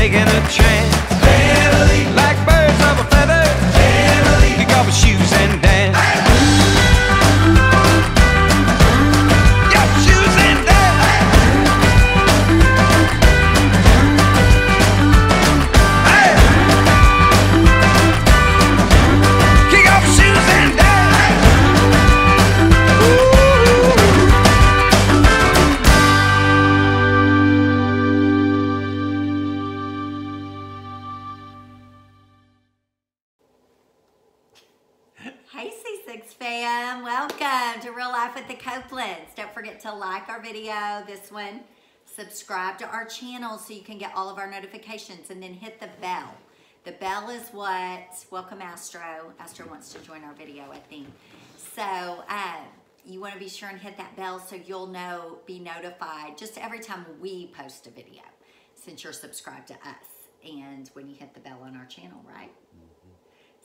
taking a chance. Family, like birds of a feather. Family, kick off your shoes and dance. Your shoes and dance. Hey, kick off your shoes and dance. Hey C6 fam, welcome to Real Life with the Copelands. Don't forget to like our video, this one, subscribe to our channel so you can get all of our notifications, and then hit the bell. The bell is what, welcome Astro. Astro wants to join our video, I think. So you want to be sure and hit that bell so you'll be notified just every time we post a video, since you're subscribed to us, and when you hit the bell on our channel, right?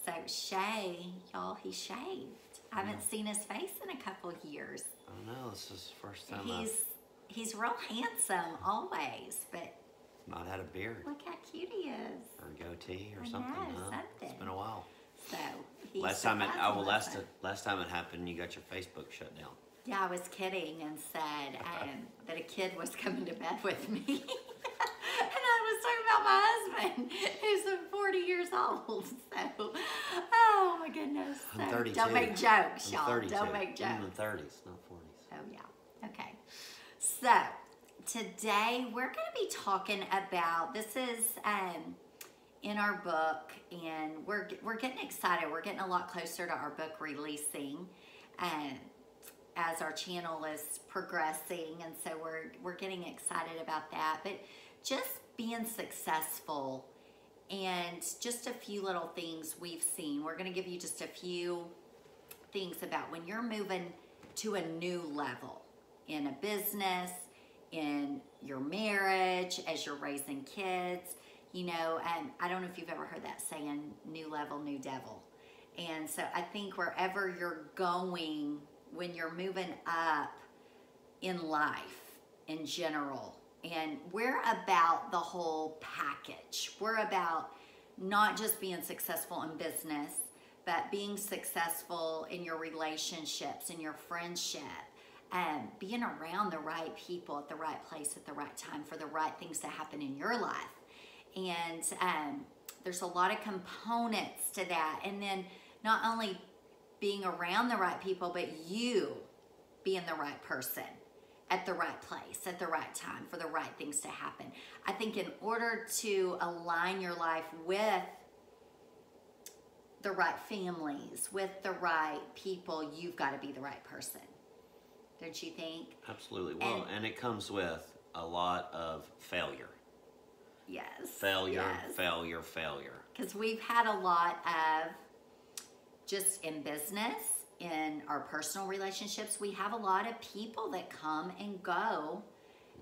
So Shay, y'all, he shaved. I haven't seen his face in a couple years. I know, this is the first time He's real handsome always, but not had a beard look how cute he is. or a goatee or I something. know, Huh? something. It's been a while. So he's Last time surprising. last time it happened, you got your Facebook shut down. Yeah, I was kidding and said that a kid was coming to bed with me. And I was talking about my husband, who's 40 years old. So, oh my goodness. I'm So 32. don't make jokes, I'm y'all. 32. Don't make jokes. I'm in the 30s, not 40s. Oh yeah, okay. So today we're going to be talking about, this is in our book, and we're getting excited. We're getting a lot closer to our book releasing as our channel is progressing, and so we're getting excited about that. But just being successful and just a few little things we've seen. We're going to give you just a few things about when you're moving to a new level in a business, in your marriage, as you're raising kids. You know, I don't know if you've ever heard that saying, new level, new devil. And so I think wherever you're going, when you're moving up in life in general, and we're about the whole package. We're about not just being successful in business, but being successful in your relationships, in your friendship, and being around the right people at the right place at the right time for the right things to happen in your life. And there's a lot of components to that. And then not only being around the right people, but you being the right person at the right place, at the right time, for the right things to happen. I think in order to align your life with the right families, with the right people, you've got to be the right person. Don't you think? Absolutely. Well, and it comes with a lot of failure. Yes. Failure, yes. failure, failure. Because we've had a lot of, just in business, in our personal relationships, we have a lot of people that come and go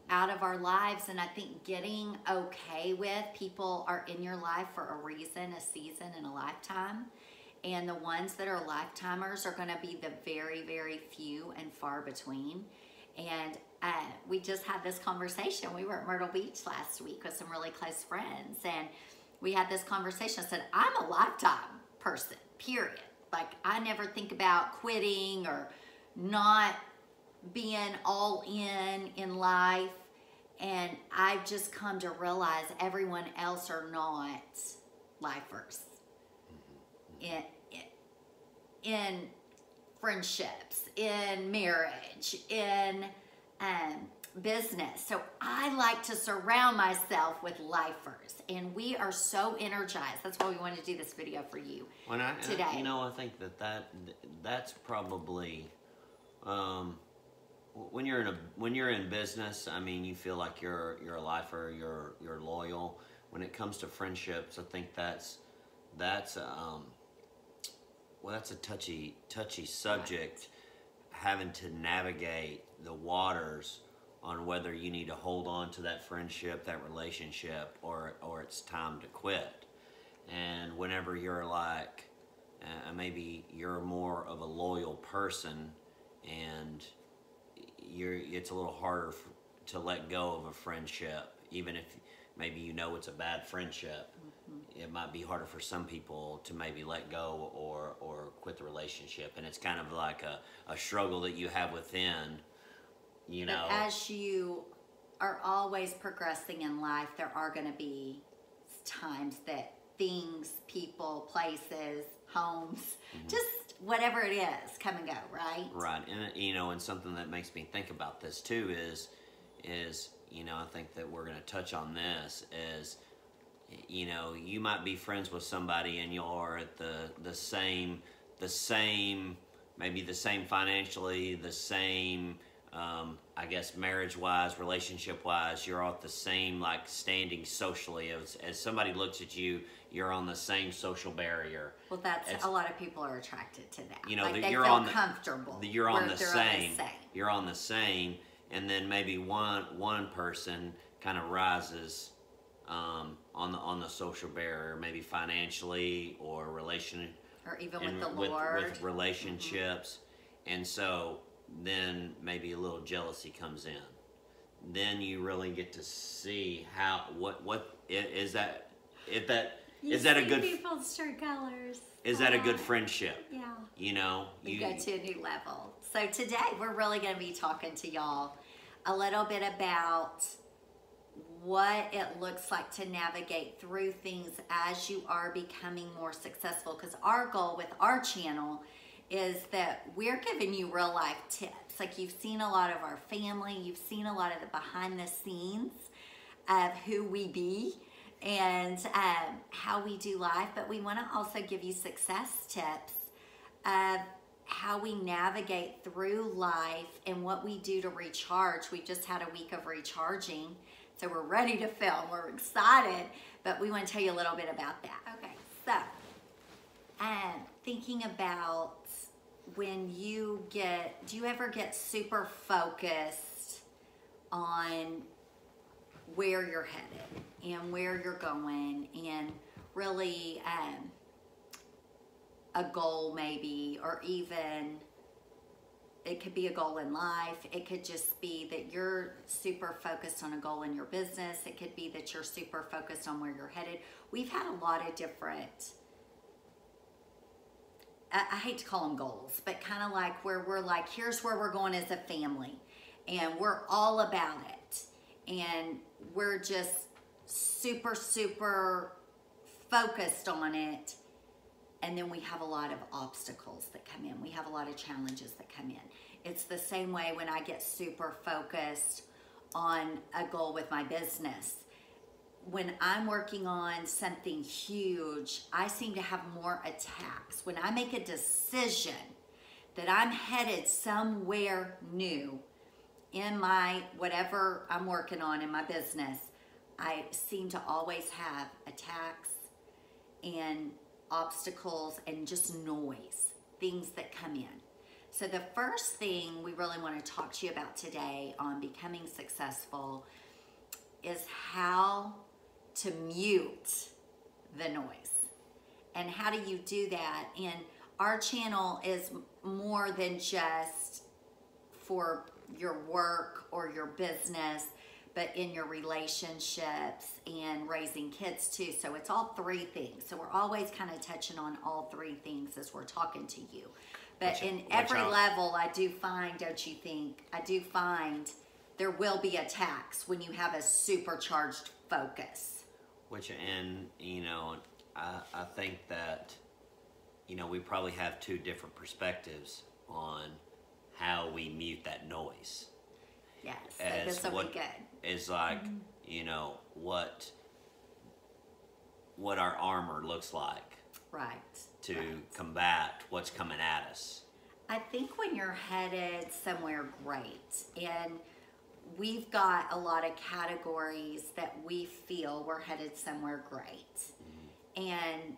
out of our lives. And I think getting okay with people are in your life for a reason, a season, and a lifetime. And the ones that are lifetimers are going to be the very, very few and far between. And we just had this conversation. We were at Myrtle Beach last week with some really close friends. And we had this conversation. I said, I'm a lifetime person, period. Like, I never think about quitting or not being all in life. And I've just come to realize everyone else are not lifers in friendships, in marriage, in business. So I like to surround myself with lifers, and we are so energized. That's why we wanted to do this video for you today. You know, I think that's probably when you're in business. I mean, you feel like you're a lifer, you're loyal. When it comes to friendships, I think that's a touchy subject, having to navigate the waters on whether you need to hold on to that friendship, that relationship, or it's time to quit. And whenever you're like, maybe you're more of a loyal person, and it's a little harder to let go of a friendship, even if maybe you know it's a bad friendship. It might be harder for some people to maybe let go or quit the relationship, and it's kind of like a struggle that you have within, you know. But as you are always progressing in life, there are going to be times that things, people, places, homes, just whatever it is, come and go, right? Right, and you know, and something that makes me think about this too is you know, I think that we're going to touch on this is, you know, you might be friends with somebody and you're at the same, maybe the same financially, the same, I guess marriage-wise, relationship-wise, you're all at the same like standing socially. As somebody looks at you, you're on the same social barrier. Well, that's a lot of people are attracted to that. You know, like that they you're feel on the, comfortable. You're on where the they're same. on the same. You're on the same, and then maybe one person kind of rises on the social barrier, maybe financially or or even with the Lord. with relationships, and so then maybe a little jealousy comes in. Then you really get to see how what is that if that You is that a see good people's true colors. is that a good friendship? Yeah. You know, We go to a new level. So today we're really going to be talking to y'all a little bit about what it looks like to navigate through things as you are becoming more successful. Because our goal with our channel is that we're giving you real life tips. Like you've seen a lot of our family, you've seen a lot of the behind the scenes of who we be and how we do life. But we want to also give you success tips of how we navigate through life and what we do to recharge. We've just had a week of recharging, so we're ready to film. We're excited, but we want to tell you a little bit about that. Okay, so thinking about when you do you ever get super focused on where you're headed and where you're going and really a goal maybe, or even it could be a goal in life. It could just be that you're super focused on a goal in your business. It could be that you're super focused on where you're headed. We've had a lot of different, I hate to call them goals, but kind of like where we're like, here's where we're going as a family and we're all about it. And we're just super, super focused on it. And then we have a lot of obstacles that come in. We have a lot of challenges that come in. It's the same way when I get super focused on a goal with my business. When I'm working on something huge, I seem to have more attacks. When I make a decision that I'm headed somewhere new in my, whatever I'm working on in my business, I seem to always have attacks and obstacles and just noise, things that come in. So the first thing we really want to talk to you about today on becoming successful is how to mute the noise. And how do you do that? And our channel is more than just for your work or your business, but in your relationships and raising kids too. So it's all three things. So we're always kind of touching on all three things as we're talking to you. But in every level, I do find, don't you think, I do find there will be attacks when you have a supercharged focus. Which, and you know, I think that, you know, we probably have two different perspectives on how we mute that noise. Yes, so this will be good. Is like, you know, what our armor looks like. Right. To combat what's coming at us. I think when you're headed somewhere great, and we've got a lot of categories that we feel we're headed somewhere great. And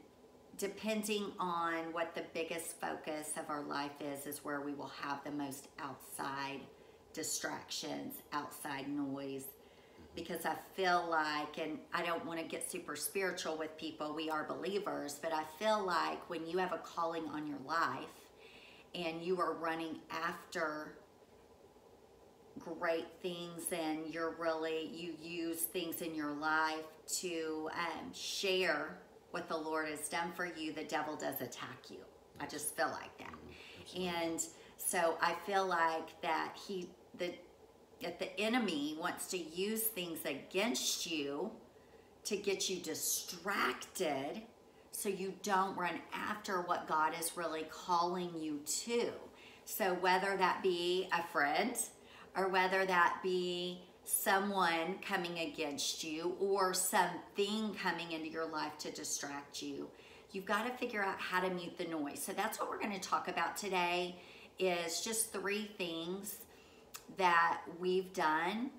depending on what the biggest focus of our life is where we will have the most outside distractions, outside noise. Because I feel like, and I don't want to get super spiritual with people, we are believers, but I feel like when you have a calling on your life and you are running after great things and you use things in your life to share what the Lord has done for you, the devil does attack you. I just feel like that. And so I feel like that the enemy wants to use things against you to get you distracted so you don't run after what God is really calling you to. So whether that be a friend or whether that be someone coming against you or something coming into your life to distract you, you've got to figure out how to mute the noise. So that's what we're going to talk about today, is just 3 things that we've done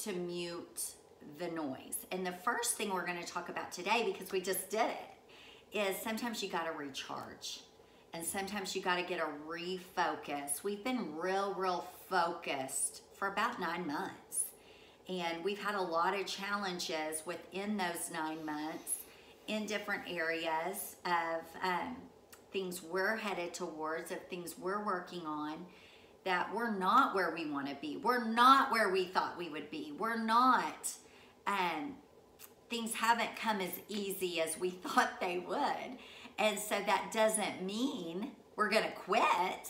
to mute the noise. And the first thing we're going to talk about today, because we just did it, is sometimes you got to recharge. And sometimes you got to get a refocus. We've been real focused for about 9 months. And we've had a lot of challenges within those 9 months in different areas of things we're headed towards, of things we're working on, that we're not where we want to be. We're not where we thought we would be. We're not, things haven't come as easy as we thought they would. And so that doesn't mean we're going to quit.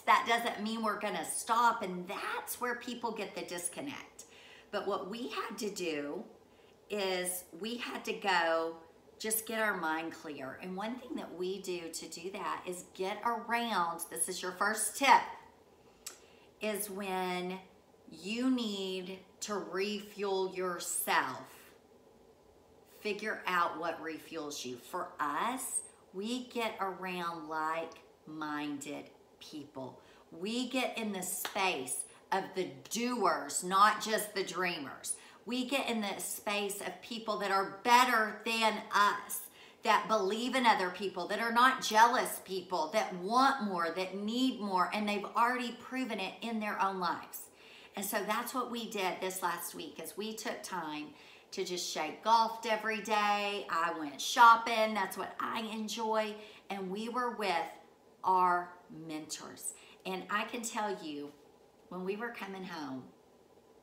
That doesn't mean we're going to stop. And that's where people get the disconnect. But what we had to do is we had to go just get our mind clear. And one thing that we do to do that is get around, this is your first tip, is when you need to refuel yourself, figure out what refuels you. For us, we get around like-minded people. We get in the space of the doers, not just the dreamers. We get in the space of people that are better than us, that believe in other people, that are not jealous people, that want more, that need more, and they've already proven it in their own lives. And so that's what we did this last week, is we took time to just shake golfed every day. I went shopping. That's what I enjoy. And we were with our mentors. And I can tell you, when we were coming home,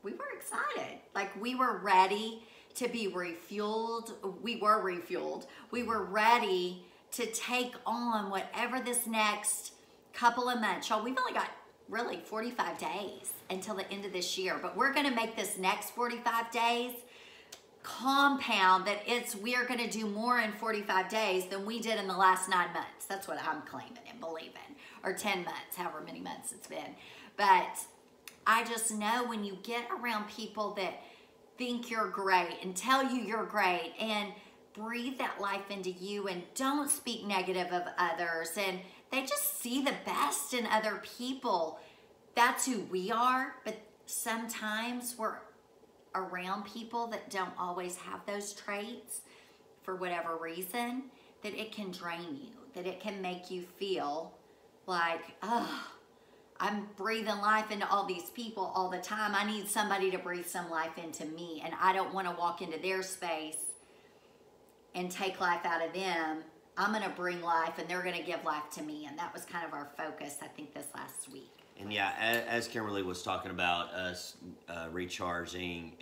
we were excited. Like, we were ready to be refueled. We were refueled. We were ready to take on whatever this next couple of months. Y'all, we've only got really 45 days until the end of this year, but we're going to make this next 45 days compound, that we are going to do more in 45 days than we did in the last 9 months. That's what I'm claiming and believing. Or 10 months, however many months it's been. But I just know when you get around people that think you're great and tell you you're great and breathe that life into you and don't speak negative of others, and they just see the best in other people. That's who we are. But sometimes we're around people that don't always have those traits for whatever reason, that it can drain you, that it can make you feel like, oh, I'm breathing life into all these people all the time. I need somebody to breathe some life into me, and I don't want to walk into their space and take life out of them. I'm going to bring life, and they're going to give life to me. And that was kind of our focus, I think, this last week. And yeah, as Kimberly was talking about us recharging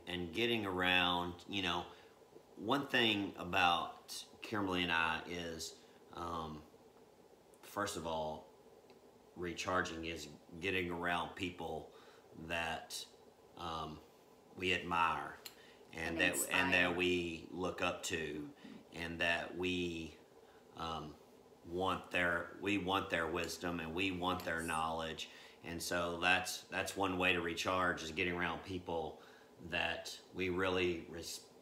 and getting around, you know, one thing about Kimberly and I is, first of all, recharging is getting around people that we admire and that we look up to, and that we want their wisdom, and we want their knowledge. And so that's one way to recharge, is getting around people that we really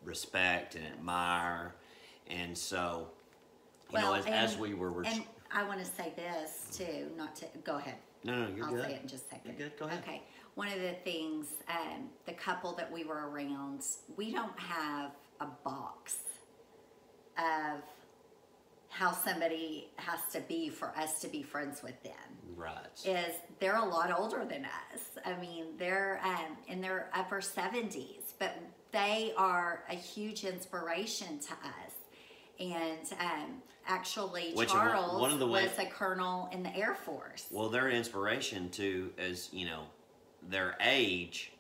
respect and admire. And so, you know, as we were and I want to say this too, not to go ahead. No, you're good. I'll say it in just a second. You're good. Go ahead. Okay. One of the things, the couple that we were around, we don't have a box of how somebody has to be for us to be friends with them. Right. They're a lot older than us. I mean, they're in their upper 70s, but they are a huge inspiration to us. And actually, Charles was a colonel in the Air Force. Well, their inspiration too, as you know, their age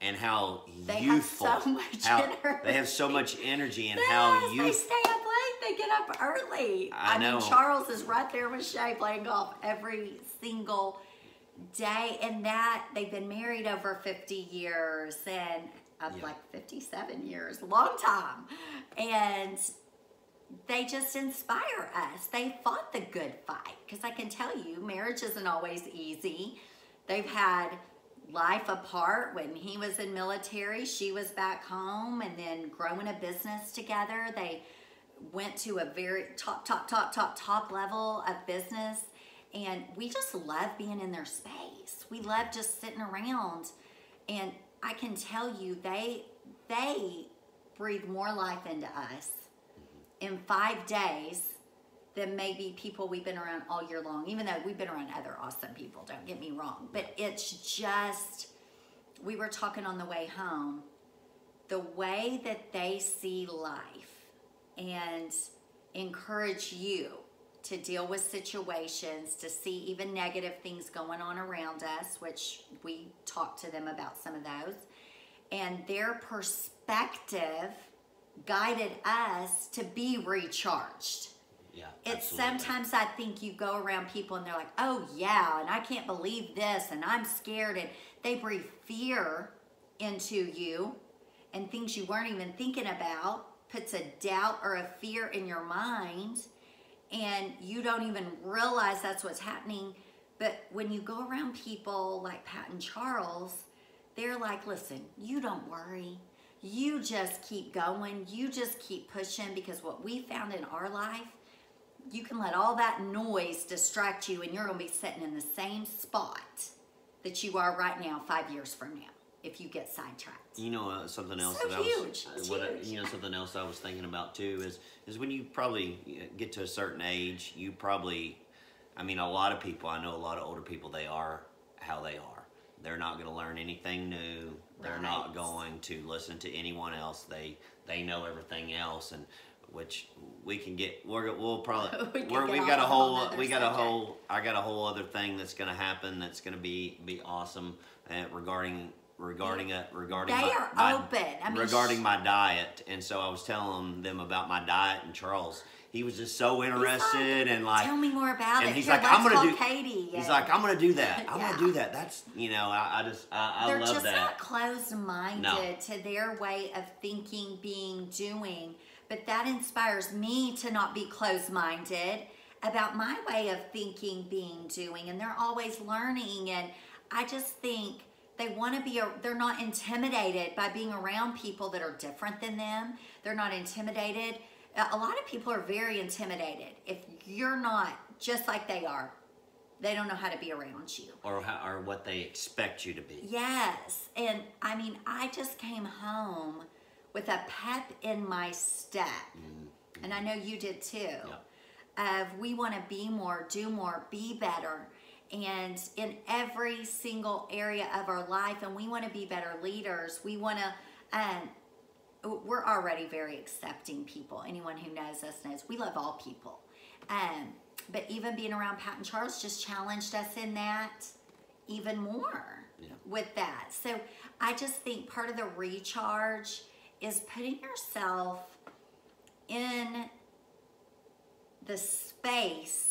and how They youthful, have so much energy. they have so much energy, and Yes, how they youthful. stay up late. They get up early. I know. mean, Charles is right there with Shay playing golf every single day, and that they've been married over 50 years and Yeah. like 57 years, long time, and they just inspire us. They fought the good fight, because I can tell you, marriage isn't always easy. They've had life apart. When he was in military, she was back home, and then growing a business together. They went to a very top level of business, and we just love being in their space. We love just sitting around, and I can tell you, they breathe more life into us in 5 days than maybe people we've been around all year long, even though we've been around other awesome people, don't get me wrong. But it's just, we were talking on the way home, the way that they see life and encourage you to deal with situations, to see even negative things going on around us, which we talked to them about some of those, and their perspective guided us to be recharged. Yeah, It's absolutely. sometimes I think you go around people and they're like, oh yeah, and I can't believe this, and I'm scared, and they breathe fear into you and things you weren't even thinking about, puts a doubt or a fear in your mind, and you don't even realize that's what's happening. But when you go around people like Pat and Charles, they're like, listen, you don't worry. You just keep going. You just keep pushing, because what we found in our life, you can let all that noise distract you, and you're going to be sitting in the same spot that you are right now 5 years from now if you get sidetracked. You know, something else So that huge. I was, It's what I- huge. you know, something else I was thinking about too is when you probably get to a certain age, you probably, I mean, a lot of people, I know a lot of older people, they are how they are. They're not going to learn anything new. They're Right. not going to listen to anyone else. They know everything else, and which we can get. We'll probably We can we're, get we've on got a a whole whole nother we got a subject. whole I got a whole other thing that's going to happen that's going to be awesome regarding They my, are my open. I mean, regarding my diet. And so I was telling them about my diet, and Charles, he was just so interested, and like, tell me more about and it. he's Here, like, let's I'm gonna call do. Katie. He's and like, I'm gonna do that. I'm Yeah. gonna do that. That's, you know, I they're love just that. not closed-minded No. to their way of thinking, being, doing. But that inspires me to not be closed-minded about my way of thinking, being, doing. And they're always learning. And I just think they want to be, they're not intimidated by being around people that are different than them. They're not intimidated. A lot of people are very intimidated. If you're not just like they are, they don't know how to be around you. Or what they expect you to be. Yes, and I mean, I just came home with a pep in my step, and I know you did too. Of we want to be more, do more, be better, and in every single area of our life, and we want to be better leaders. We want to. We're already very accepting people. Anyone who knows us knows we love all people. But even being around Pat and Charles just challenged us in that even more with that. So I just think part of the recharge is putting yourself in the space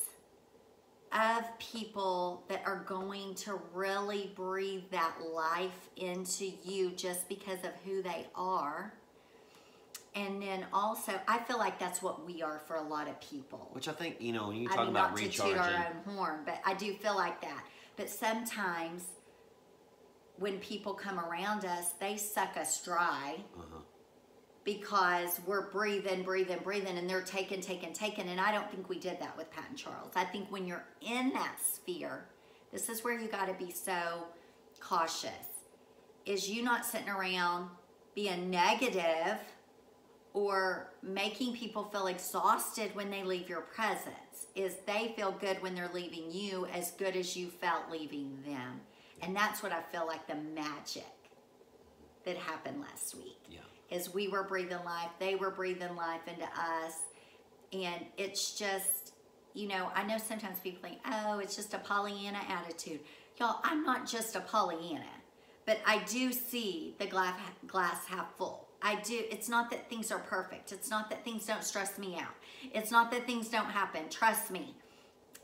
of people that are going to really breathe that life into you just because of who they are. And then also, I feel like that's what we are for a lot of people. Which I think, you know, when you I talk mean, about not to recharging. toot our own horn, but I do feel like that. But sometimes when people come around us, they suck us dry because we're breathing, and they're taking. And I don't think we did that with Pat and Charles. I think when you're in that sphere, this is where you got to be so cautious, is you not sitting around being negative or making people feel exhausted when they leave your presence. Is they feel good when they're leaving you as good as you felt leaving them. And that's what I feel like the magic that happened last week. Is we were breathing life, they were breathing life into us. And it's just, you know, I know sometimes people think, oh, it's just a Pollyanna attitude. Y'all, I'm not just a Pollyanna. But I do see the glass half full. I do. It's not that things are perfect. It's not that things don't stress me out. It's not that things don't happen. Trust me.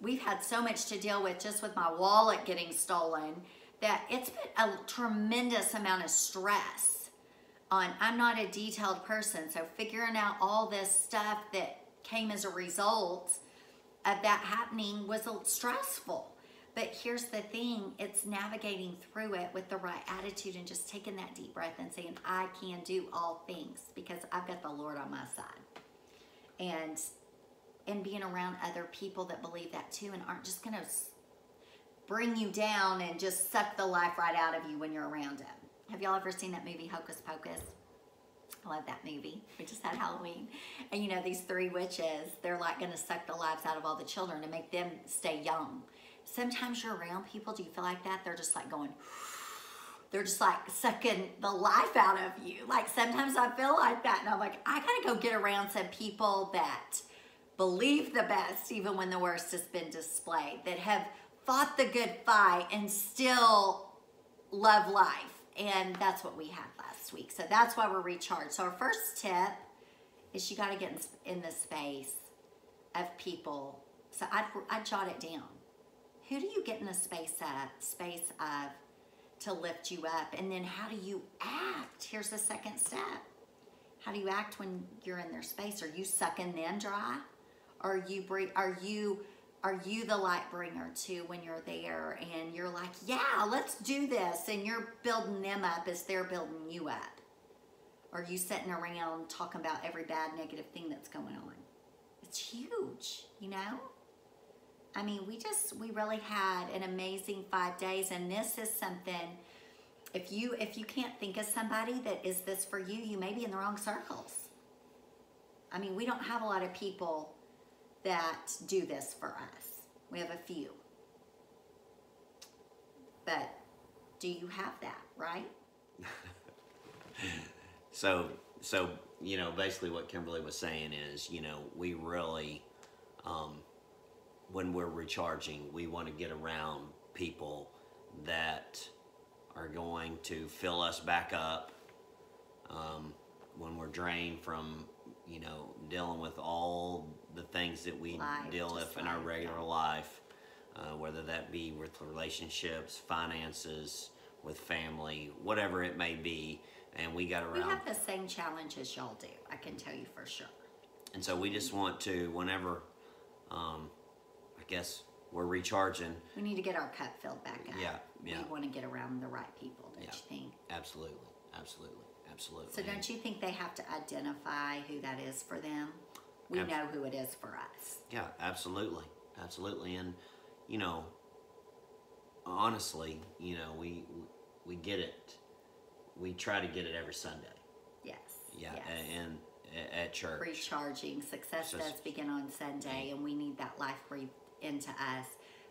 We've had so much to deal with just with my wallet getting stolen that it's been a tremendous amount of stress on. I'm not a detailed person, so figuring out all this stuff that came as a result of that happening was stressful. But here's the thing, it's navigating through it with the right attitude and just taking that deep breath and saying, I can do all things because I've got the Lord on my side. And being around other people that believe that too and aren't just going to bring you down and just suck the life right out of you when you're around them. Have y'all ever seen that movie, Hocus Pocus? I love that movie. We just had Halloween. And you know, these 3 witches, they're like going to suck the lives out of all the children to make them stay young. Sometimes you're around people, do you feel like that? They're just like going, they're just like sucking the life out of you. Like sometimes I feel like that and I'm like, I gotta go get around some people that believe the best even when the worst has been displayed, that have fought the good fight and still love life. And that's what we had last week. So that's why we're recharged. So our first tip is you gotta get in the space of people. So I'd jot it down. Who do you get in the space of to lift you up? And then how do you act? Here's the second step. How do you act when you're in their space? Are you sucking them dry? Are you the light bringer too when you're there and you're like, yeah, let's do this, and you're building them up as they're building you up? Or are you sitting around talking about every bad negative thing that's going on? It's huge, you know? I mean, we really had an amazing 5 days, and this is something, if you can't think of somebody that is this for you, you may be in the wrong circles. I mean, we don't have a lot of people that do this for us. We have a few. But do you have that, right? So, you know, basically what Kimberly was saying is, you know, we really, when we're recharging, we want to get around people that are going to fill us back up when we're drained from, you know, dealing with all the things that we deal with in our regular life, whether that be with relationships, finances, with family, whatever it may be. And we got around. We have the same challenges y'all do, I can tell you for sure. And so we just want to, whenever, I guess we're recharging. We need to get our cup filled back up. Yeah. We want to get around the right people, don't you think? Absolutely. So don't you think they have to identify who that is for them? We know who it is for us. Yeah, absolutely. And, you know, honestly, you know, we get it. We try to get it every Sunday. Yes. Yeah, yes. And at church. Recharging. Success does begin on Sunday, and we need that life breathed into us.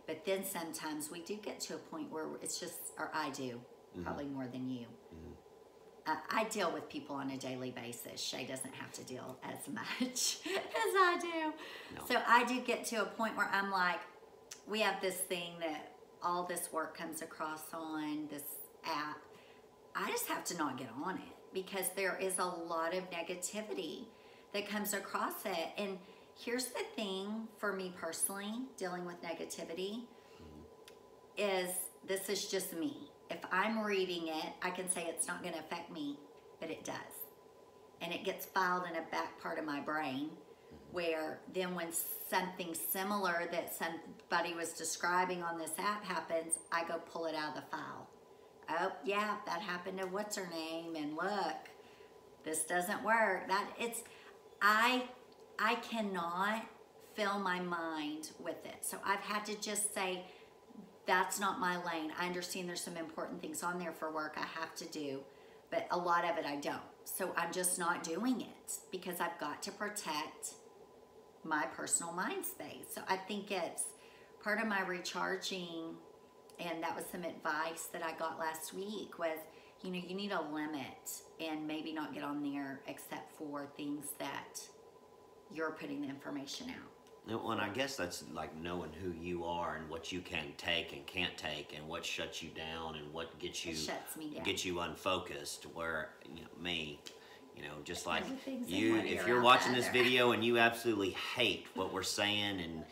But then sometimes we do get to a point where it's just, or I do, probably more than you. I deal with people on a daily basis. Shay doesn't have to deal as much as I do. No. So I do get to a point where I'm like, we have this thing that all this work comes across on this app. I just have to not get on it because there is a lot of negativity that comes across it. And here's the thing for me personally, dealing with negativity, is this is just me. If I'm reading it, I can say it's not going to affect me, but it does. And it gets filed in a back part of my brain where then when something similar that somebody was describing on this app happens, I go pull it out of the file. Oh, yeah, that happened to what's her name, and look, this doesn't work. I cannot fill my mind with it. So I've had to just say, that's not my lane. I understand there's some important things on there for work I have to do, but a lot of it I don't. So I'm just not doing it because I've got to protect my personal mind space. So I think it's part of my recharging, and that was some advice that I got last week was, you know, you need a limit and maybe not get on there except for things that you're putting the information out. Well, and I guess that's like knowing who you are and what you can take and can't take, and what shuts you down and what gets you It shuts me down. gets you unfocused. Where me, just like Everything's in you, one if ear, you're out watching the this other. video and you absolutely hate what we're saying, and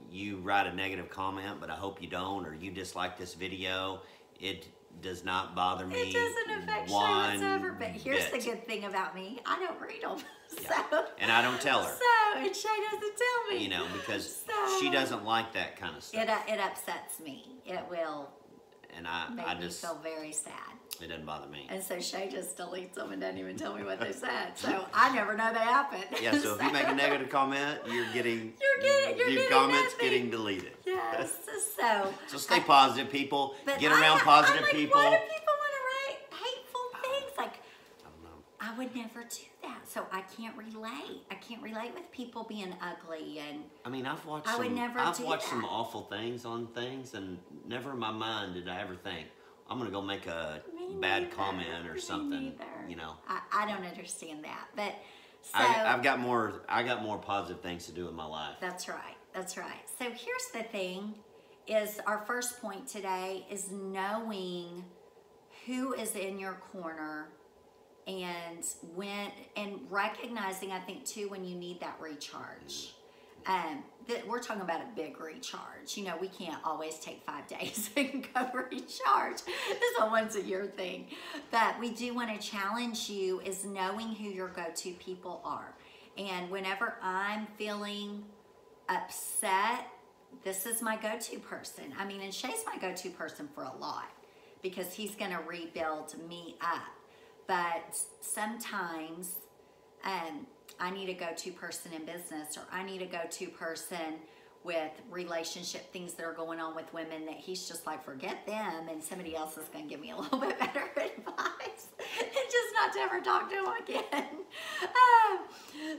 you write a negative comment, but I hope you don't, or you dislike this video, it does not bother me. It doesn't affect Shay one whatsoever. But here's bit. the good thing about me: I don't read them. Yeah. So, And I don't tell her. So, and Shay doesn't tell me. Because So, she doesn't like that kind of stuff. It upsets me. It will And make I me just, feel very sad. it doesn't bother me. And so Shay just deletes them and doesn't even tell me what they said. So I never know they happened. Yeah, so if you make a negative comment, you're getting You're your getting comments nothing. getting deleted. Yes. So So stay positive, people. but Get around I'm positive like, people. Why do people want to write hateful things? Like, I don't know. I would never do that. So I can't relate. I can't relate with people being ugly and I mean, I've watched I would never I've do watched some that. awful things on things, and never in my mind did I ever think I'm gonna go make a Me bad neither. comment or Me something. neither. I don't understand that. But so I got more positive things to do in my life. That's right. That's right. So here's the thing is our first point today is knowing who is in your corner and recognizing, I think too, when you need that recharge. We're talking about a big recharge. We can't always take 5 days and go recharge. This is a once a year thing. But we do want to challenge you is knowing who your go-to people are. And whenever I'm feeling upset, this is my go-to person. I mean, and Shay's my go-to person for a lot because he's going to rebuild me up. But sometimes I need a go-to person in business, or I need a go-to person with relationship things that are going on with women that he's just like, forget them, and somebody else is going to give me a little bit better advice and just not to ever talk to him again.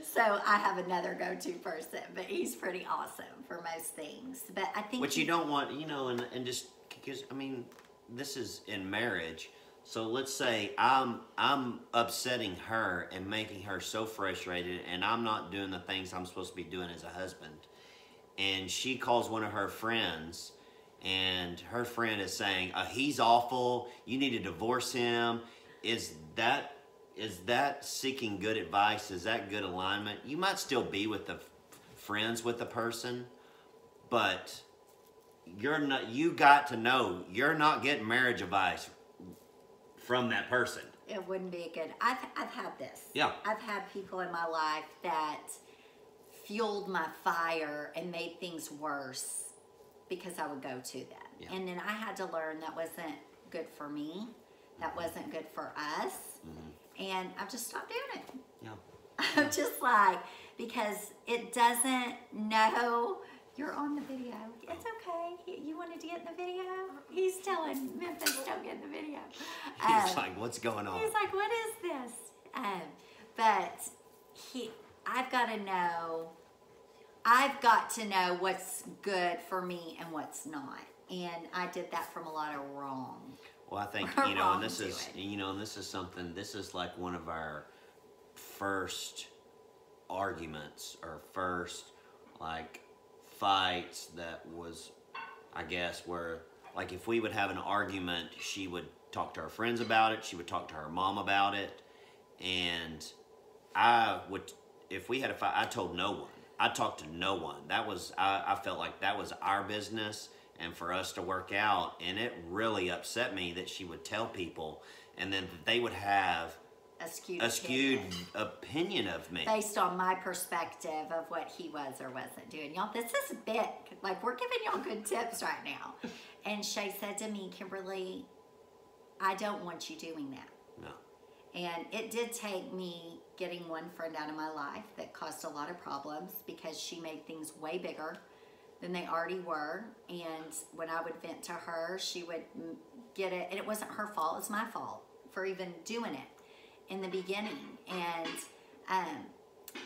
So I have another go-to person, but he's pretty awesome for most things. But I think Which you don't want, and just because, I mean, this is in marriage. So let's say I'm upsetting her and making her so frustrated, and I'm not doing the things I'm supposed to be doing as a husband. And she calls one of her friends, and her friend is saying, he's awful, you need to divorce him. Is that seeking good advice? Is that good alignment? You might still be with the friends with the person, but you got to know you're not getting marriage advice from that person. it wouldn't be good. I've had this. Yeah. I've had people in my life that fueled my fire and made things worse because I would go to them. Yeah. And then I had to learn that wasn't good for me. That wasn't good for us. Mm-hmm. And I've just stopped doing it. Yeah. I'm just like, because it doesn't know you're on the video. It's okay. You wanted to get in the video? He's telling Memphis don't get in the video. He's like, what's going on? He's like, what is this? But I've got to know what's good for me and what's not. And I did that from a lot of wrong. Well, I think, Wrong and this to is, it. and this is something, this is like one of our first arguments or first, like, fights that was, I guess, where, like, if we would have an argument, she would talk to her friends about it, she would talk to her mom about it, and I would, if we had a fight, I told no one. I talked to no one. That was, I felt like that was our business and for us to work out, and it really upset me that she would tell people and then they would have A skewed opinion. opinion of me. Based on my perspective of what he was or wasn't doing. Y'all, this is big. Like, we're giving y'all good tips right now. And Shay said to me, Kimberly, I don't want you doing that. No. And it did take me getting one friend out of my life that caused a lot of problems because she made things way bigger than they already were. And when I would vent to her, she would get it. And it wasn't her fault. It was my fault for even doing it in the beginning. And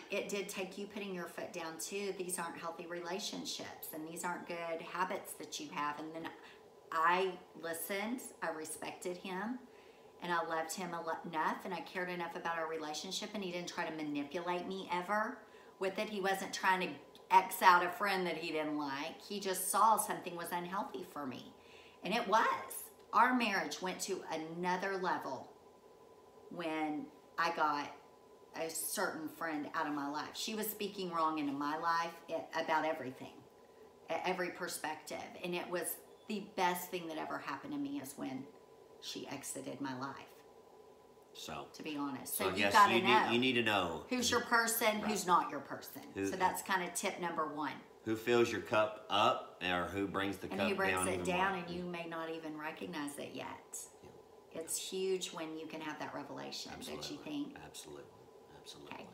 it did take you putting your foot down too. These aren't healthy relationships and these aren't good habits that you have. And then I listened, I respected him, and I loved him enough, and I cared enough about our relationship, and he didn't try to manipulate me ever with it. He wasn't trying to X out a friend that he didn't like. He just saw something was unhealthy for me. And it was. Our marriage went to another level when I got a certain friend out of my life. She was speaking wrong into my life about everything, every perspective. And it was the best thing that ever happened to me is when she exited my life. So, to be honest. So you yes, got to know. You need to know who's your person, right. who's not your person. Who, so that's kind of tip number one. Who fills your cup up, or who brings the cup down? And who brings it down, more. and you may not even recognize it yet. Yeah. It's huge when you can have that revelation, Absolutely. don't you think? Absolutely. Absolutely. Okay.